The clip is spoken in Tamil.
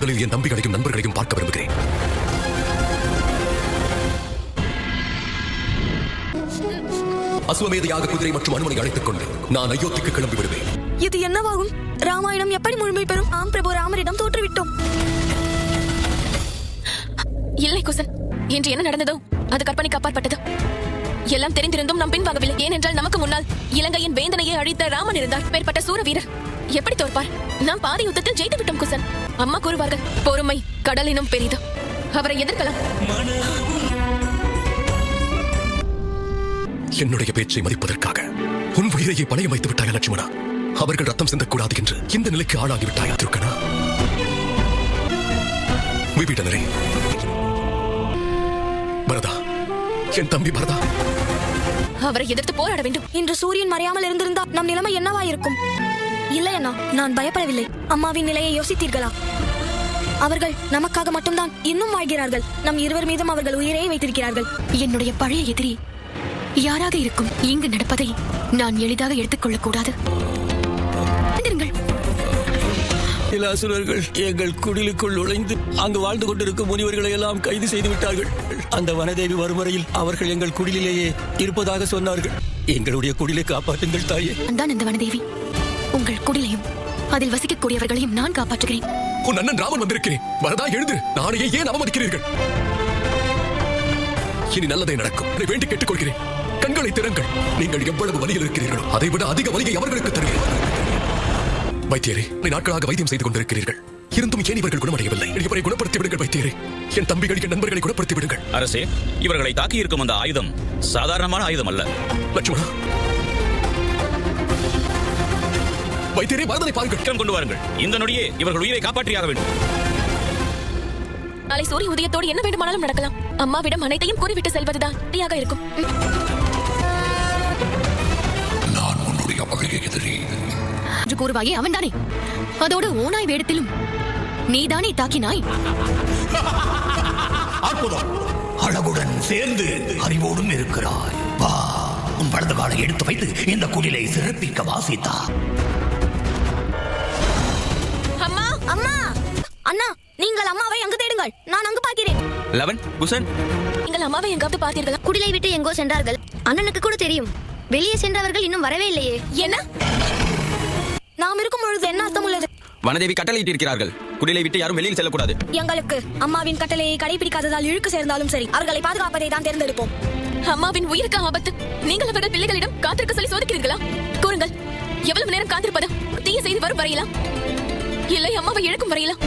முதலில் என் தம்பிகளையும் நண்பர்களையும் பார்க்க விரும்புகிறேன். அஸ்வமேதையாக குதிரை மற்றும் அனுமனை அழைத்துக் கொண்டு நான் அயோத்திக்கு கிளம்பி விடுவேன். இது என்னவாகும்? ராமாயணம் எப்படி முழுமை பெறும்? ஆம் பிரபு, ராமரிடம் தோற்றுவிட்டோம். இல்லை குசன், இன்று என்ன நடந்ததோ அது கற்பனைக்கு அப்பாற்பட்டது. எல்லாம் தெரிந்திருந்தும் நாம் பின்வாங்கவில்லை. ஏனென்றால் நமக்கு முன்னால் இலங்கையின் வேந்தனையை அழித்த ராமன் இருந்தார். பேர்பட்ட சூர வீரர் எப்படி தோற்பார்? நாம் பாதி யுத்தத்தில் ஜெயித்து விட்டோம் குசன். அம்மா கூறுவார்கள், பொறுமை கடலினும் பெரிது. அவரை எதிர்க்கலாம். என்னுடைய பேச்சை மதிப்பதற்காக உன் உயிரையை பணையம் வைத்து விட்டாயா லட்சுமணா? அவர்கள் ரத்தம் சிந்தக்கூடாது என்று இந்த நிலைக்கு ஆளாகிவிட்டாயா துர்க்கனா? விபீடனரே, பரதா, என் தம்பி பரதா, அவரை எதிர்த்து போராட வேண்டும். இன்று சூரியன் மறையாமல் இருந்திருந்தால் நம் நிலைமை என்னவா இருக்கும்? இல்லை அண்ணா, நான் பயப்படவில்லை. அம்மாவின் நிலையை யோசித்தீர்களா? அவர்கள் நமக்காக மட்டும்தான் இன்னும் வாழ்கிறார்கள். நம் இருவர் மீதும் அவர்கள் உயிரை வைத்திருக்கிறார்கள். என்னுடைய பழைய எதிரி யாராக இருக்கும்? இங்கு நடப்பதை நான் எளிதாக எடுத்துக்கொள்ளக் கூடாது. அசுரர்கள் எங்கள் குடிலுக்குள் நுழைந்து அங்கு வாழ்ந்து கொண்டிருக்கும் முனிவர்களை எல்லாம் கைது செய்து விட்டார்கள். அந்த வனதேவி வரும் வரையில் அவர்கள் எங்கள் குடிலேயே இருப்பதாக சொன்னார்கள். எங்களுடைய குடிலை காப்பாற்றுங்கள் தாயே. நான் அந்த வனதேவி. உங்கள் குடிலையும் அதில் வசிக்கக்கூடியவர்களையும் நான் காப்பாற்றுகிறேன். உன் அண்ணன் ராமன் வந்திருக்கிறேன். வரதா, எழுந்து. நாளையே ஏன் அவமதிக்கிறீர்கள்? இனி நல்லதே நடக்கும். அதை வேண்டி கேட்டுக்கொள்கிறேன். கண்களை திறங்கள். நீங்கள் எவ்வளவு வலியில் இருக்கிறீர்களோ அதைவிட அதிக வலியை அவர்களுக்கு தருகிறேன். வைத்தியரே, நாட்களாக வைத்தியம் செய்து கொண்டிருக்கிறீர்கள். இருந்தும் ஏன் இவர்கள் குணமடையவில்லை? இவரை குணப்படுத்தி விடுங்கள் வைத்தியரே. என் தம்பிகள், என் நண்பர்களை குணப்படுத்தி விடுங்கள். அரசே, இவர்களை தாக்கி இருக்கும் அந்த ஆயுதம் சாதாரணமான ஆயுதம் அல்ல. லட்சுமணா, வைத்தியரே, வரதனை பாருங்கள். கொண்டு வாருங்கள். இந்த நொடியே இவர்கள் உயிரை காப்பாற்றியாக வேண்டும். நாளை சூரிய உதயத்தோடு என்ன வேண்டுமானாலும் நடக்கலாம். அம்மாவிடம் அனைத்தையும் கூறிவிட்டு செல்வதுதான் சரியாக இருக்கும். நான் உன்னுடைய பழைய எதிரி என்று கூறுவாயே, அவன் தானே. அதோடு ஓனாய் வேடத்திலும் நீதானே தாக்கினாய். அற்புதம். அழகுடன் சேர்ந்து அறிவோடும் இருக்கிறாய். வா, உன் வலது காலை எடுத்து வைத்து இந்த குடிலை சிறப்பிக்க வாசித்தா. அம்மா, அம்மா, அண்ணா, நீங்கள் அம்மாவை அங்கு தேடுங்கள். நான் அங்கு பார்க்கிறேன். லவன், குசன், நீங்கள் அம்மாவை எங்காவது பார்த்தீர்களா? குடிலை விட்டு எங்கோ சென்றார்கள். அண்ணனுக்கு கூட தெரியும். வெளியே சென்றவர்கள் இன்னும் வரவே இல்லையே. என்ன? நாம் இருக்கும் பொழுது என்ன அர்த்தம் உள்ளது? வனதேவி கட்டளையிட்டு இருக்கிறார்கள். குடிலை விட்டு யாரும் வெளியில் செல்லக்கூடாது. எங்களுக்கு அம்மாவின் கட்டளையை கடைபிடிக்காததால் இழுக்கு சேர்ந்தாலும் சரி, அவர்களை பாதுகாப்பதை தான் தேர்ந்தெடுப்போம். அம்மாவின் உயிருக்கு ஆபத்து. நீங்கள் அவர்கள் பிள்ளைகளிடம் காத்திருக்க சொல்லி சோதிக்கிறீர்களா? கூறுங்கள், எவ்வளவு நேரம் காத்திருப்பது? தீய செய்தி வரும் வரையிலா, இல்லை அம்மாவை இழக்கும் வரையிலா?